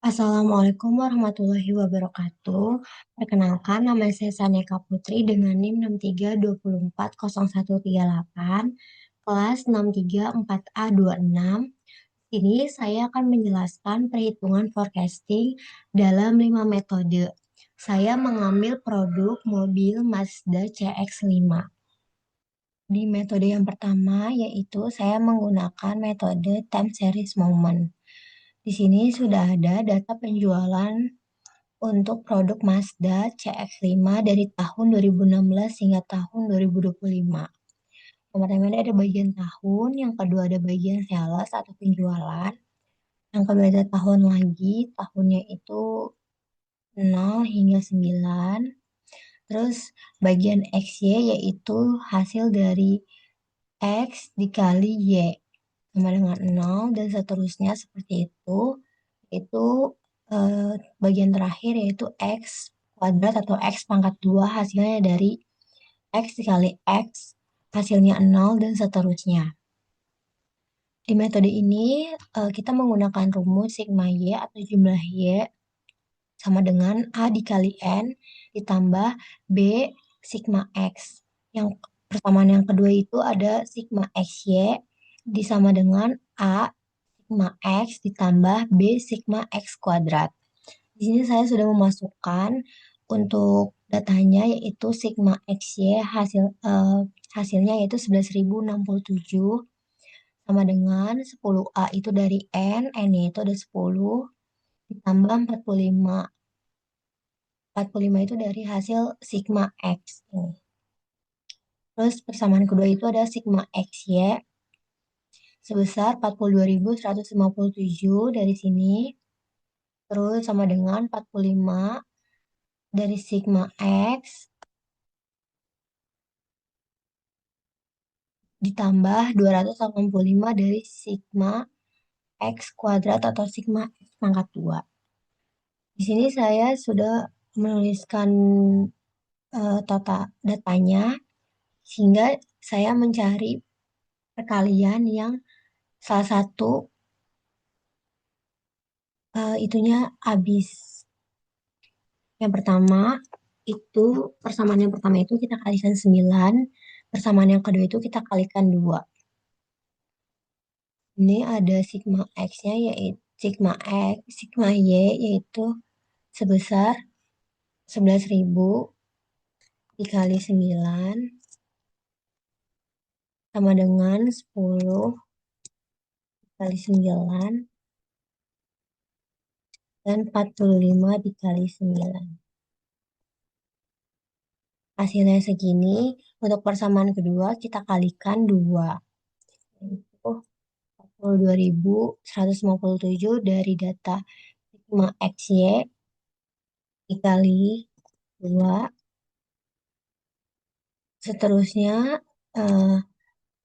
Assalamualaikum warahmatullahi wabarakatuh. Perkenalkan, nama saya Saneka Putri dengan NIM 63240138, kelas 634A26. Ini saya akan menjelaskan perhitungan forecasting dalam 5 metode. Saya mengambil produk mobil Mazda CX-5. Di metode yang pertama, yaitu saya menggunakan metode time series moment. Di sini sudah ada data penjualan untuk produk Mazda CX-5 dari tahun 2016 hingga tahun 2025. Yang pertama ada bagian tahun, yang kedua ada bagian sales atau penjualan, yang kedua ada tahun lagi, tahunnya itu 0 hingga 9. Terus bagian XY yaitu hasil dari X dikali Y sama dengan 0 dan seterusnya seperti itu. Itu bagian terakhir yaitu X kuadrat atau X pangkat 2 hasilnya dari X dikali X hasilnya 0 dan seterusnya. Di metode ini kita menggunakan rumus sigma Y atau jumlah Y sama dengan A dikali N ditambah B sigma X. Yang persamaan yang kedua itu ada sigma XY disama dengan A sigma X ditambah B sigma X kuadrat. Di sini saya sudah memasukkan untuk datanya yaitu sigma XY hasilnya yaitu 11.067 sama dengan 10A itu dari N-nya itu ada 10 ditambah 45. 45 itu dari hasil sigma X ini. Terus persamaan kedua itu ada sigma XY sebesar 42.157 dari sini. Terus sama dengan 45 dari sigma X ditambah 285 dari sigma X kuadrat atau sigma X pangkat 2. Di sini saya sudah menuliskan total datanya sehingga saya mencari perkalian yang salah satu itunya habis. Yang pertama itu persamaan yang pertama itu kita kalikan 9, persamaan yang kedua itu kita kalikan 2. Ini ada sigma X-nya yaitu sigma Y yaitu sebesar 11.000 dikali 9 sama dengan 10 dikali 9 dan 45 dikali 9. Hasilnya segini. Untuk persamaan kedua kita kalikan 2. Yaitu 42.157 dari data sigma XY dikali 2. Seterusnya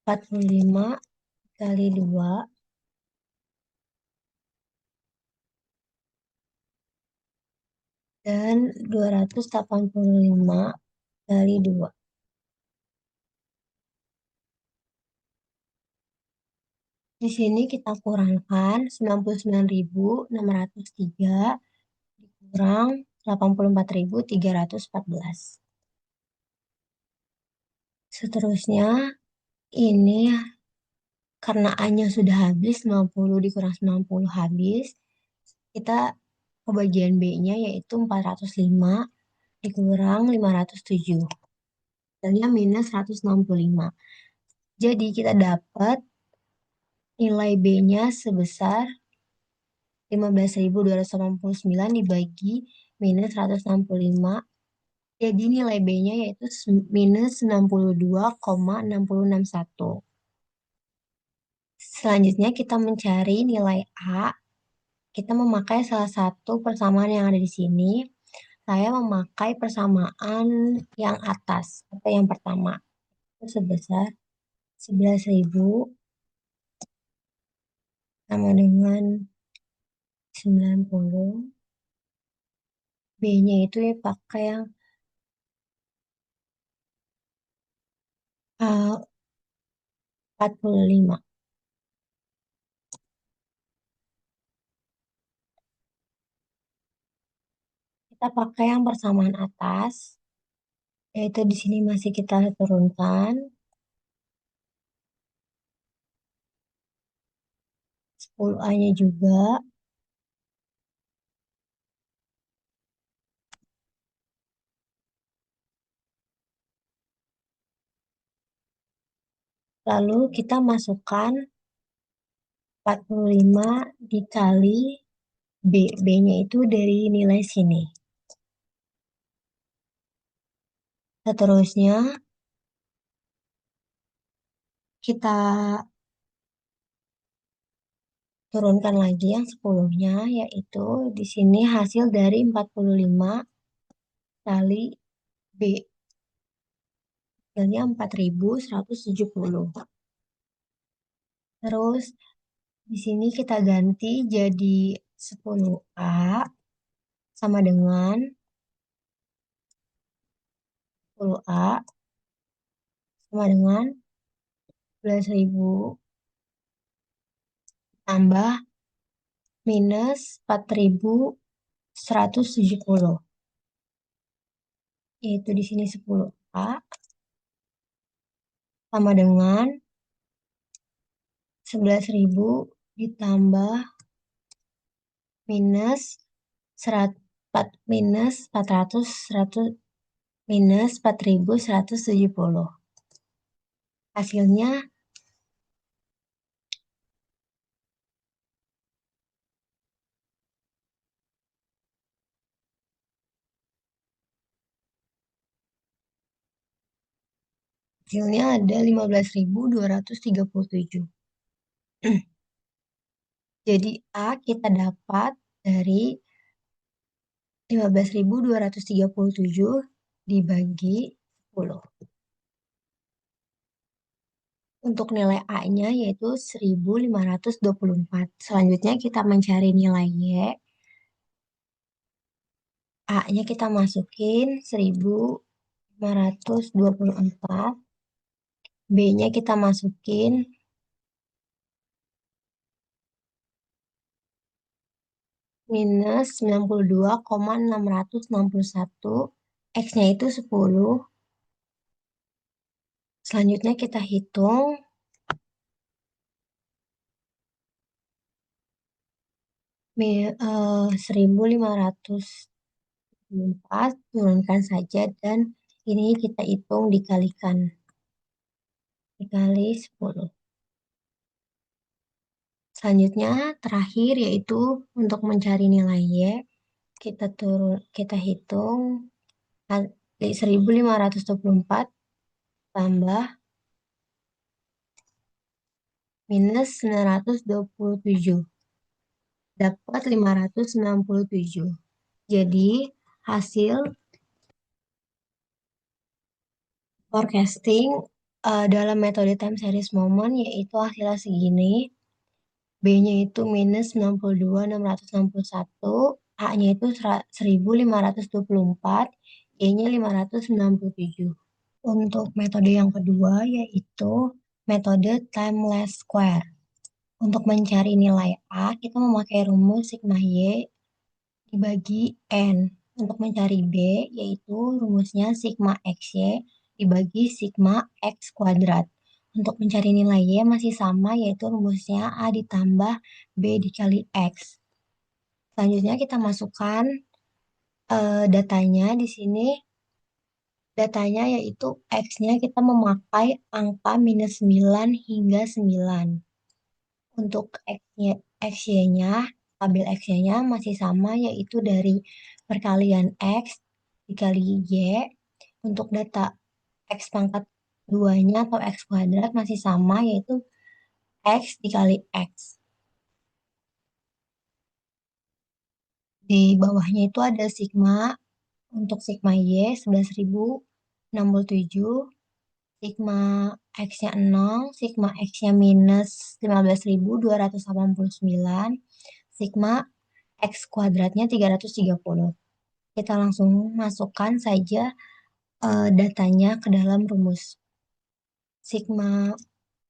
45 kali 2 dan 285 kali 2. Di sini kita kurangkan 99.603 dikurang 84.314. Seterusnya ini karena A-nya sudah habis 90 dikurang 90 habis. Kita ke bagian B-nya yaitu 405 dikurang 507. Hasilnya minus 165. Jadi kita dapat nilai B-nya sebesar 15.289 dibagi minus 165. Jadi nilai B-nya yaitu minus 62,6061. Selanjutnya kita mencari nilai A. Kita memakai salah satu persamaan yang ada di sini. Saya memakai persamaan yang atas atau yang pertama. Itu sebesar 11.000 sama dengan 90. B-nya itu ya pakai yang 45. Kita pakai yang persamaan atas, yaitu di sini masih kita turunkan 10A-nya juga. Lalu kita masukkan 45 dikali B. B-nya itu dari nilai sini. Seterusnya, kita turunkan lagi yang 10-nya, yaitu di sini hasil dari 45 kali B. Hasilnya 4170. Terus, di sini kita ganti jadi 10A sama dengan 10A sama dengan 11.000 tambah minus 4.170. Yaitu di sini 10A sama dengan 11.000 ditambah minus 100, minus 400, 100, minus 4.170. Hasilnya hasilnya ada 15.237. Jadi A kita dapat dari 15.237 dibagi 10. Untuk nilai A-nya yaitu 1.524. Selanjutnya kita mencari nilai Y. A-nya kita masukin 1.524. B-nya kita masukin minus 92,661. X-nya itu 10. Selanjutnya kita hitung 1.524, turunkan saja dan ini kita hitung dikalikan. Dikali 10. Selanjutnya terakhir yaitu untuk mencari nilai Y, kita hitung 1.524 tambah minus 927. Dapat 597. Jadi hasil forecasting dalam metode time series moment yaitu hasilnya segini. B-nya itu minus 92.661, A-nya itu 1.524, Y-nya 597. Untuk metode yang kedua yaitu metode timeless square. Untuk mencari nilai A, kita memakai rumus sigma Y dibagi N. Untuk mencari B, yaitu rumusnya sigma XY dibagi sigma X kuadrat. Untuk mencari nilai Y masih sama, yaitu rumusnya A ditambah B dikali X. Selanjutnya kita masukkan datanya di sini. Datanya yaitu X-nya kita memakai angka minus 9 hingga 9. Untuk XY-nya, tabel XY-nya masih sama yaitu dari perkalian X dikali Y. Untuk data X pangkat 2-nya atau X kuadrat masih sama yaitu X dikali X. Di bawahnya itu ada sigma. Untuk sigma Y 11.067, sigma X-nya 0, sigma X-nya minus 15.289, sigma X kuadratnya 330. Kita langsung masukkan saja datanya ke dalam rumus. Sigma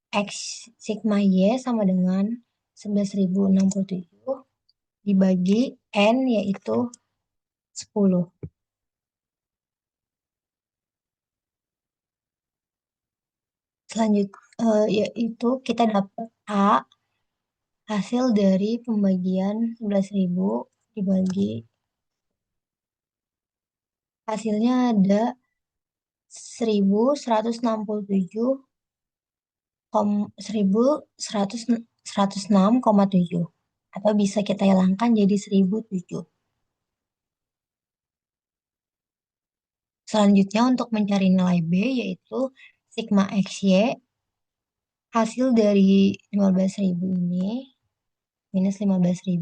X, sigma Y sama dengan 11.067 dibagi N yaitu 10. Selanjutnya yaitu kita dapat A hasil dari pembagian 11.000 dibagi hasilnya ada 1.167 1.106,7 atau bisa kita hilangkan jadi 1.007. Selanjutnya untuk mencari nilai B yaitu sigma XY hasil dari 15.000 ini minus 15.000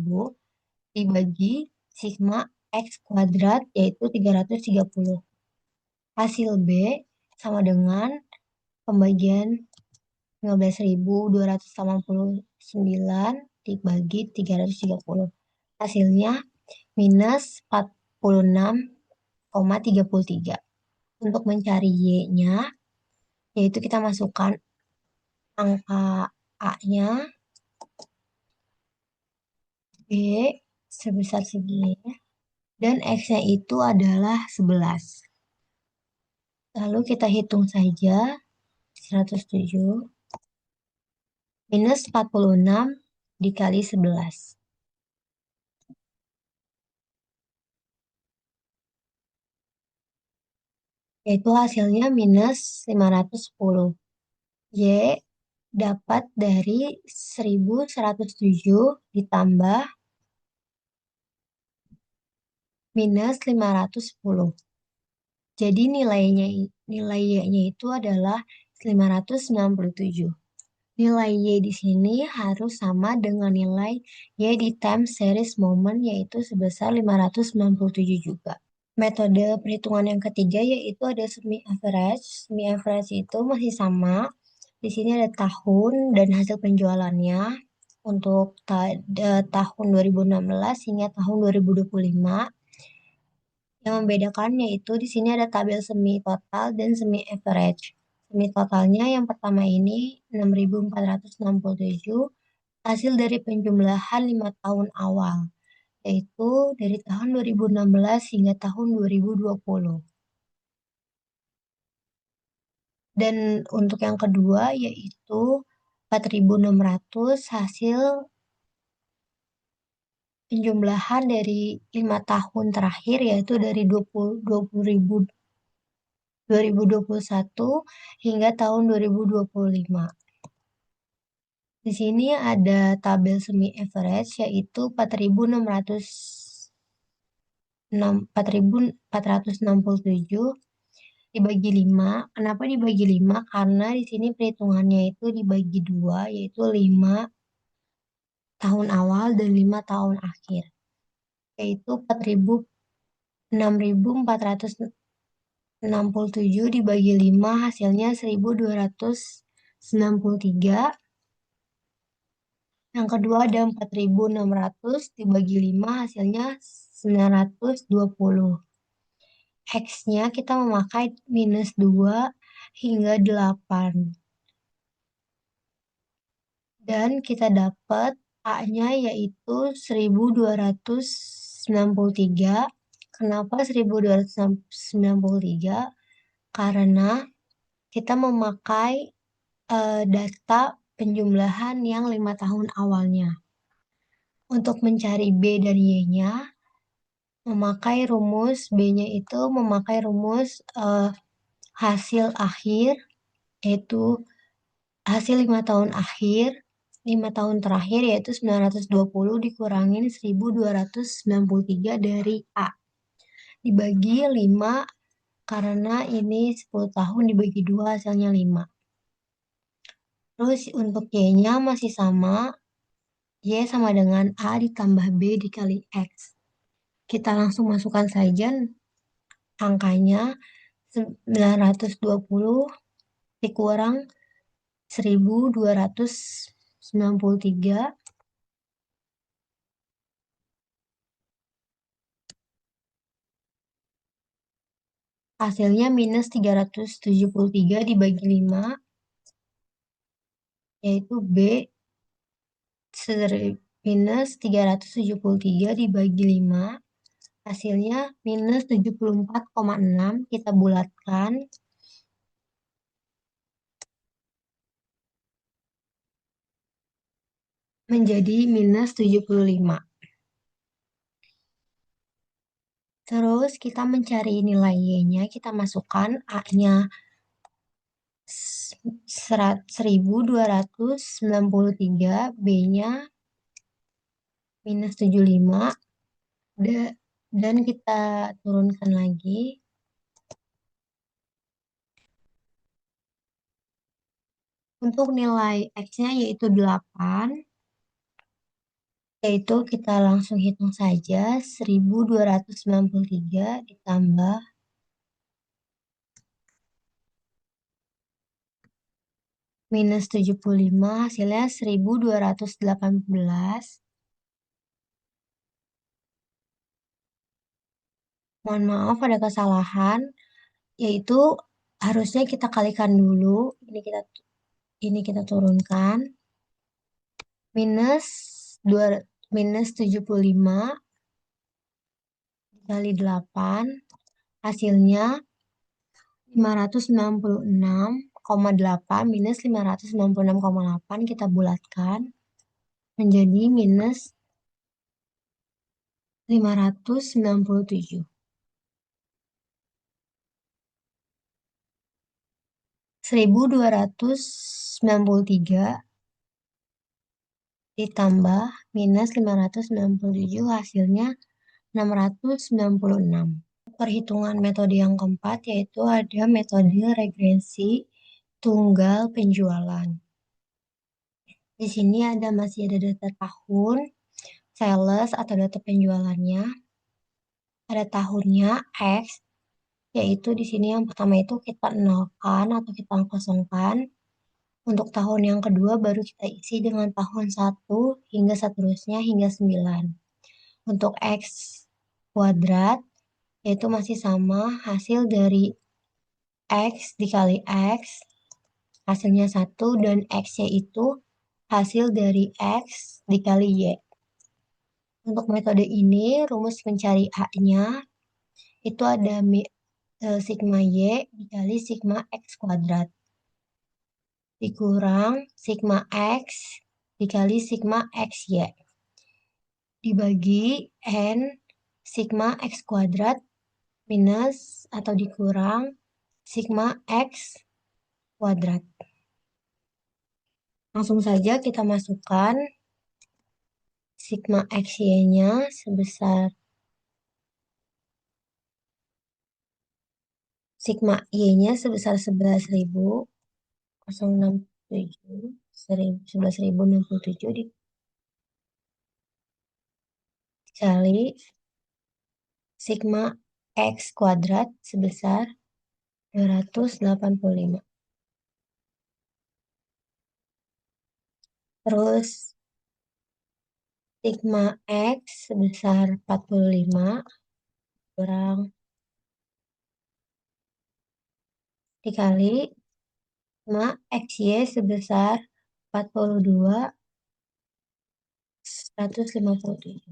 dibagi sigma X kuadrat yaitu 330. Hasil B sama dengan pembagian 15.289 dibagi 330. Hasilnya minus 46,33. Untuk mencari Y-nya, yaitu kita masukkan angka A-nya, B sebesar segini, dan X-nya itu adalah 11. Lalu kita hitung saja 107 minus 46 dikali 11. Yaitu hasilnya minus 510. Y dapat dari 1.107 ditambah minus 510. Jadi nilai Y-nya itu adalah 597. Nilai Y di sini harus sama dengan nilai Y di time series moment yaitu sebesar 597 juga. Metode perhitungan yang ketiga yaitu ada semi average. Semi average itu masih sama. Di sini ada tahun dan hasil penjualannya untuk tahun 2016 hingga tahun 2025. Yang membedakan yaitu di sini ada tabel semi total dan semi average. Semi totalnya yang pertama ini 6.467 hasil dari penjumlahan 5 tahun awal, yaitu dari tahun 2016 hingga tahun 2020. Dan untuk yang kedua yaitu 4.600 hasil penjumlahan dari 5 tahun terakhir yaitu dari 2021 hingga tahun 2025. Di sini ada tabel semi average yaitu 4.467 dibagi 5. Kenapa dibagi 5? Karena di sini perhitungannya itu dibagi 2 yaitu 5 tahun awal dan 5 tahun akhir. Yaitu 6.467 dibagi 5 hasilnya 1.293. Yang kedua ada 4.600 dibagi 5 hasilnya 920. X-nya kita memakai minus 2 hingga 8. Dan kita dapat A-nya yaitu 1.293. Kenapa 1.293? Karena kita memakai data penjumlahan yang 5 tahun awalnya. Untuk mencari B dan Y-nya, memakai rumus B-nya itu memakai rumus hasil akhir, yaitu hasil 5 tahun akhir, 5 tahun terakhir yaitu 920 dikurangin 1.293 dari A. Dibagi 5 karena ini 10 tahun dibagi 2 hasilnya 5. Terus untuk Y-nya masih sama, Y sama dengan A ditambah B dikali X. Kita langsung masukkan saja angkanya 920 dikurang 1.293 hasilnya minus 373 dibagi 5 yaitu B minus 373 dibagi 5 Hasilnya minus 74,6 kita bulatkan menjadi minus 75. Terus kita mencari nilai Y-nya, kita masukkan A-nya 1293, B-nya minus 75, dan kita turunkan lagi. Untuk nilai X-nya yaitu 8, yaitu kita langsung hitung saja 1293 ditambah minus 75 hasilnya 1218. Mohon maaf ada kesalahan, yaitu harusnya kita kalikan dulu. Ini kita turunkan. Minus 2 minus 75 dikali 8 hasilnya 596,8 minus 596,8 kita bulatkan menjadi minus 597. 1293 ditambah minus 597 hasilnya 696. Perhitungan metode yang keempat yaitu ada metode regresi tunggal penjualan. Di sini masih ada data tahun, sales atau data penjualannya. Ada tahunnya X, yaitu di sini yang pertama itu kita nolkan atau kita kosongkan. Untuk tahun yang kedua baru kita isi dengan tahun 1 hingga seterusnya hingga 9. Untuk X kuadrat, yaitu masih sama hasil dari X dikali X, hasilnya 1, dan X-nya itu hasil dari X dikali Y. Untuk metode ini, rumus mencari A-nya itu ada sigma Y dikali sigma X kuadrat dikurang sigma X dikali sigma XY dibagi N sigma X kuadrat minus atau dikurang sigma X kuadrat. Langsung saja kita masukkan sigma XY-nya sebesar sigma Y-nya sebesar 11.067 dikali sigma X kuadrat sebesar 285. Terus sigma X sebesar 45 kurang dikali sigma XY sebesar 42.157.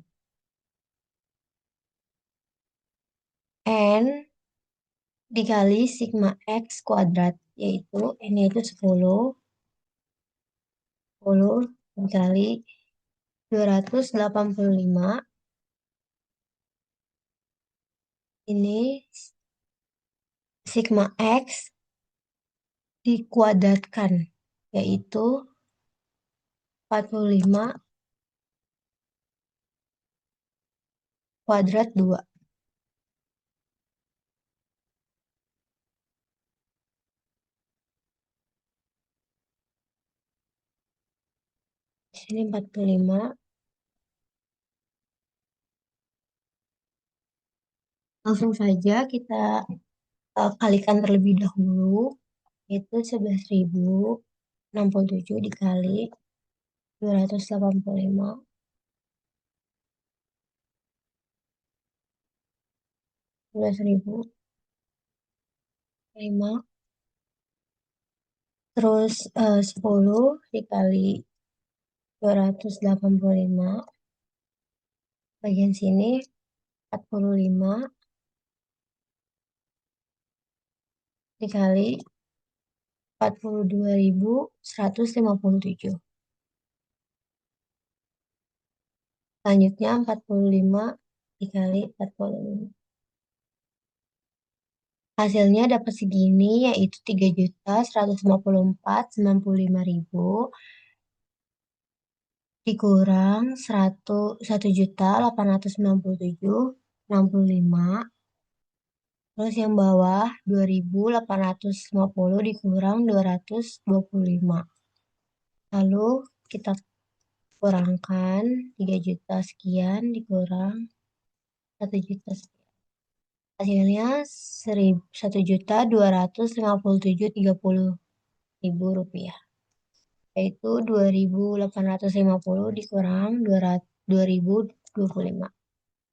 N dikali sigma X kuadrat, yaitu N itu 10 dikali 285. Ini sigma X dikuadratkan, yaitu 45 kuadrat 2. Di sini 45. Langsung saja kita kalikan terlebih dahulu, yaitu 11.067 dikali 285. 11.005. Terus 10 dikali 285 bagian sini 45 dikali 42.157. Selanjutnya 45 dikali 45. Hasilnya dapat segini, yaitu 3.154.095.000 dikurang 1.897.065. Terus yang bawah 2.850 dikurang 225. Lalu kita kurangkan 3 juta sekian dikurang 1 juta sekian. Hasilnya 1.257.030.000 rupiah. Yaitu 2.850 dikurang 2.025.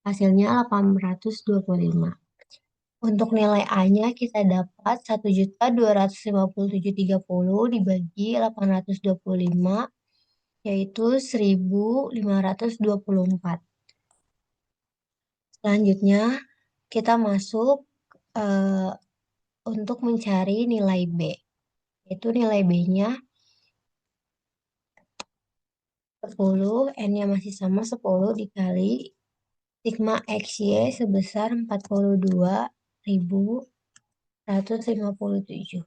Hasilnya 825. Untuk nilai A-nya kita dapat 1.257.030 dibagi 825, yaitu 1.524. Selanjutnya kita masuk eh, untuk mencari nilai B. Yaitu nilai B-nya 10, N-nya masih sama 10 dikali sigma XY sebesar 42.157.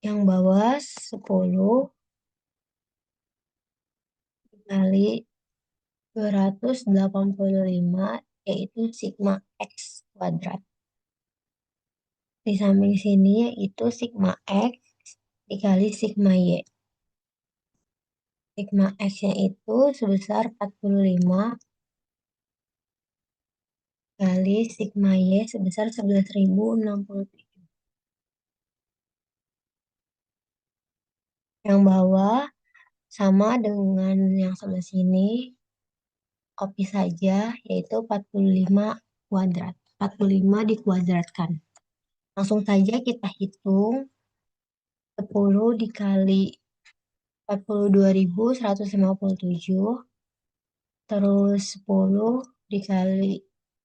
Yang bawah 10 dikali 285, yaitu sigma X kuadrat. Di samping sini yaitu sigma X dikali sigma Y. Sigma X-nya itu sebesar 45 kali sigma Y sebesar 11.067. Yang bawah sama dengan yang sebelah sini, copy saja, yaitu 45 kuadrat. 45 dikuadratkan. Langsung saja kita hitung 10 dikali 42.157, terus 10 dikali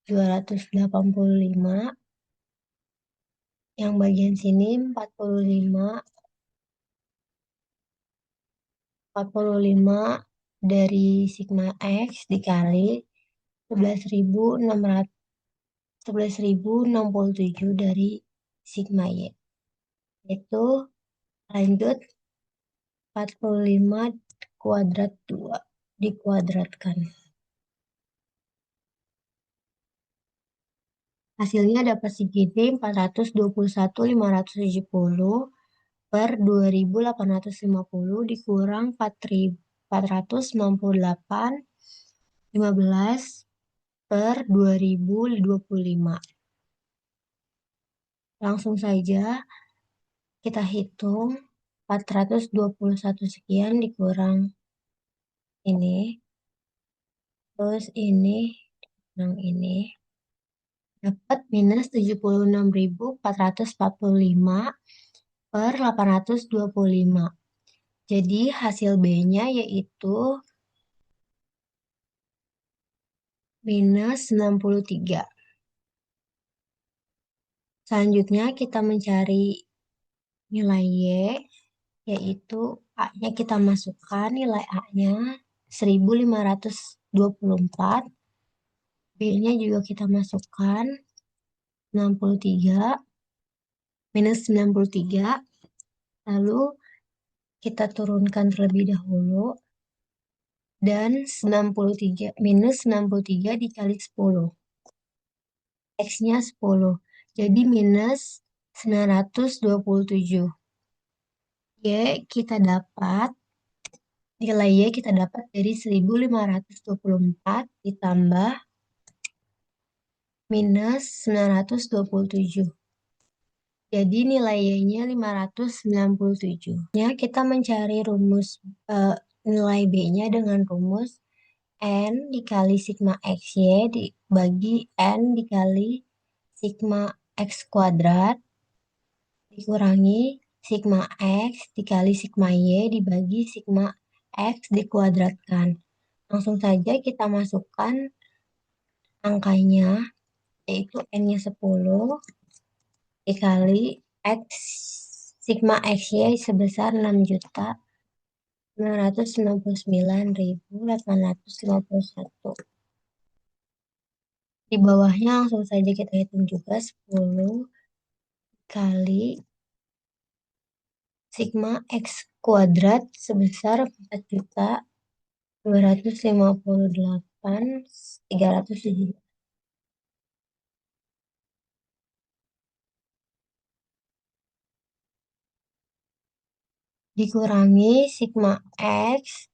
285, yang bagian sini 45 dari sigma X dikali 11.067 dari sigma Y. Itu lanjut 45 kuadrat 2 dikuadratkan. Hasilnya dapat segini 421.570 per 2.850 dikurang 498.15 per 2025. Langsung saja kita hitung 421 sekian dikurang ini, terus ini dikurang ini, dapat minus 76.445 per 825. Jadi hasil B-nya yaitu minus 93. Selanjutnya kita mencari nilai Y, yaitu A-nya kita masukkan, nilai A-nya 1.524. B-nya juga kita masukkan 93, minus 93. Lalu kita turunkan terlebih dahulu. Dan 93, minus 93 dikali 10. X-nya 10. Jadi minus 927. Nilai Y kita dapat dari 1.524 ditambah minus 927. Jadi nilai Y-nya 597. Ya, kita mencari rumus nilai B-nya dengan rumus N dikali sigma XY dibagi N dikali sigma X kuadrat dikurangi sigma X dikali sigma Y dibagi sigma X dikuadratkan. Langsung saja kita masukkan angkanya, yaitu N-nya 10 dikali X, sigma X-nya sebesar 6.999.851. Di bawahnya langsung saja kita hitung juga 10 kali sigma X kuadrat sebesar 4.258.307. Dikurangi sigma X,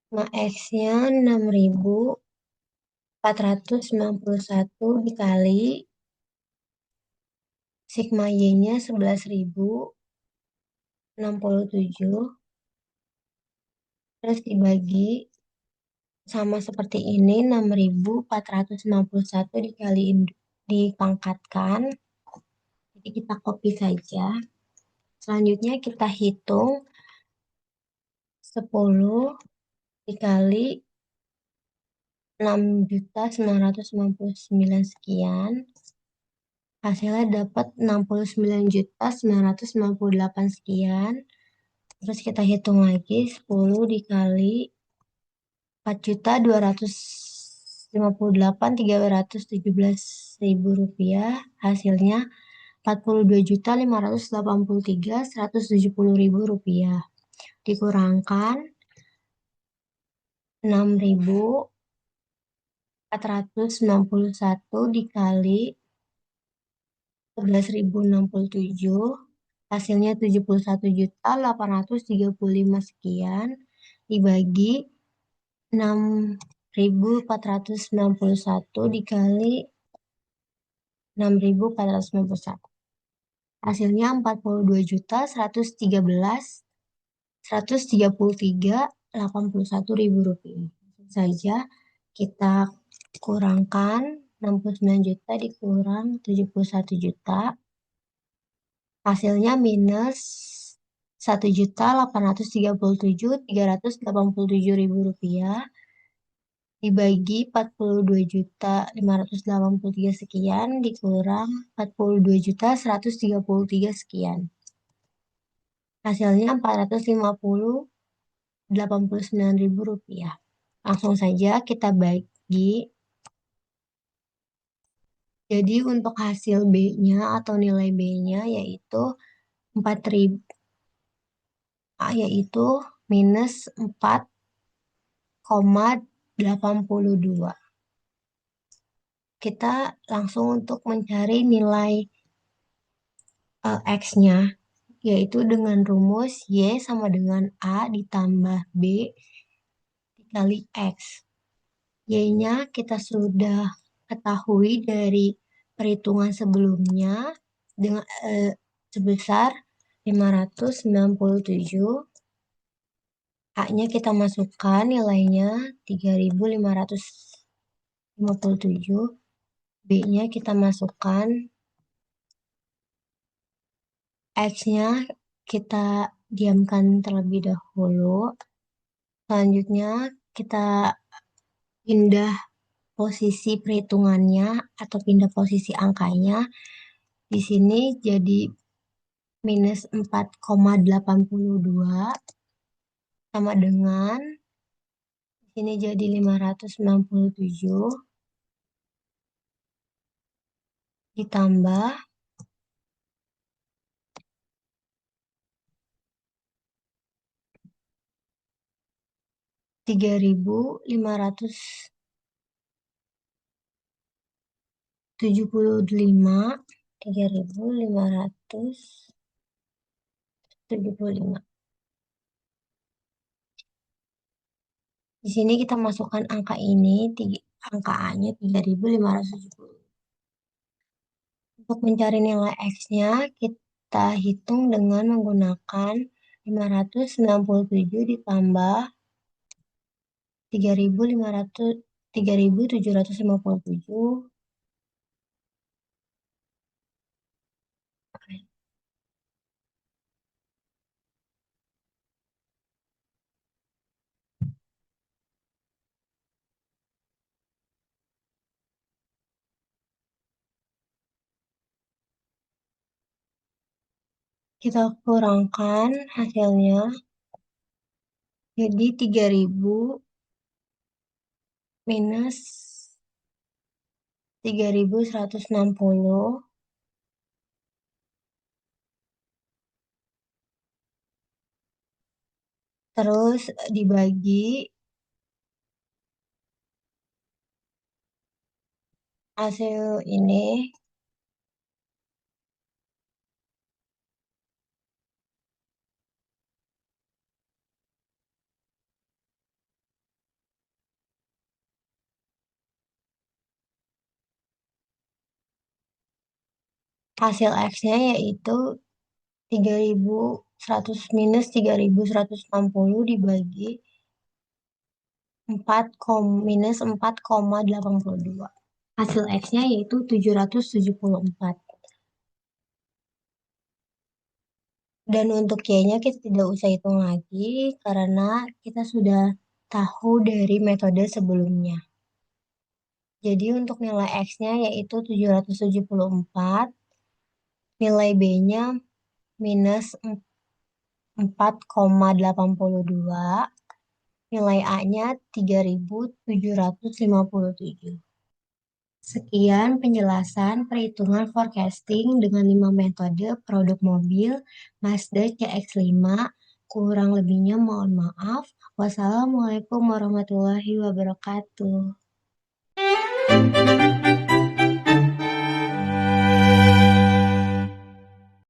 sigma X-nya 6.491 dikali sigma Y-nya 11.067, terus dibagi sama seperti ini, 6.491 dipangkatkan. Jadi kita copy saja. Selanjutnya kita hitung 10 dikali 6.999 sekian. Hasilnya dapat 69.998 sekian. Terus kita hitung lagi 10 dikali 4.258.317.000 rupiah. Hasilnya 42.583.170.000 rupiah. Dikurangkan 6.491 dikali 11.067, hasilnya 71.835 sekian, dibagi 6.491 dikali 6.491. Hasilnya 42.113.133.81 ribu rupiah. Saja kita kurangkan 69 juta dikurang 71 juta. Hasilnya minus 1.837.387.000 rupiah dibagi 42.583 sekian dikurang 42.133 sekian. Hasilnya 489.000 rupiah. Langsung saja kita bagi. Jadi untuk hasil B-nya atau nilai B-nya yaitu 4.000, yaitu minus 4,82. Kita langsung untuk mencari nilai X-nya, yaitu dengan rumus Y sama dengan A ditambah B dikali X. Y-nya kita sudah ketahui dari perhitungan sebelumnya dengan sebesar 597. A-nya kita masukkan nilainya 3.557. B-nya kita masukkan, X-nya kita diamkan terlebih dahulu. Selanjutnya kita pindah posisi perhitungannya atau pindah posisi angkanya. Di sini jadi minus 4,82 sama dengan di sini jadi 597 ditambah 3.575, 3.575. Di sini kita masukkan angka ini, angka A-nya 3.570. Untuk mencari nilai X-nya, kita hitung dengan menggunakan 597 ditambah 3.757. Kita kurangkan hasilnya, jadi 3.000 minus 3.160, terus dibagi hasil ini, hasil X-nya yaitu 3.100 minus 3.160 dibagi 4, minus 4,82. Hasil X-nya yaitu 774. Dan untuk Y-nya kita tidak usah hitung lagi karena kita sudah tahu dari metode sebelumnya. Jadi untuk nilai X-nya yaitu 774, nilai B-nya minus 4,82, nilai A-nya 3.757. Sekian penjelasan perhitungan forecasting dengan 5 metode produk mobil Mazda CX-5. Kurang lebihnya mohon maaf. Wassalamualaikum warahmatullahi wabarakatuh.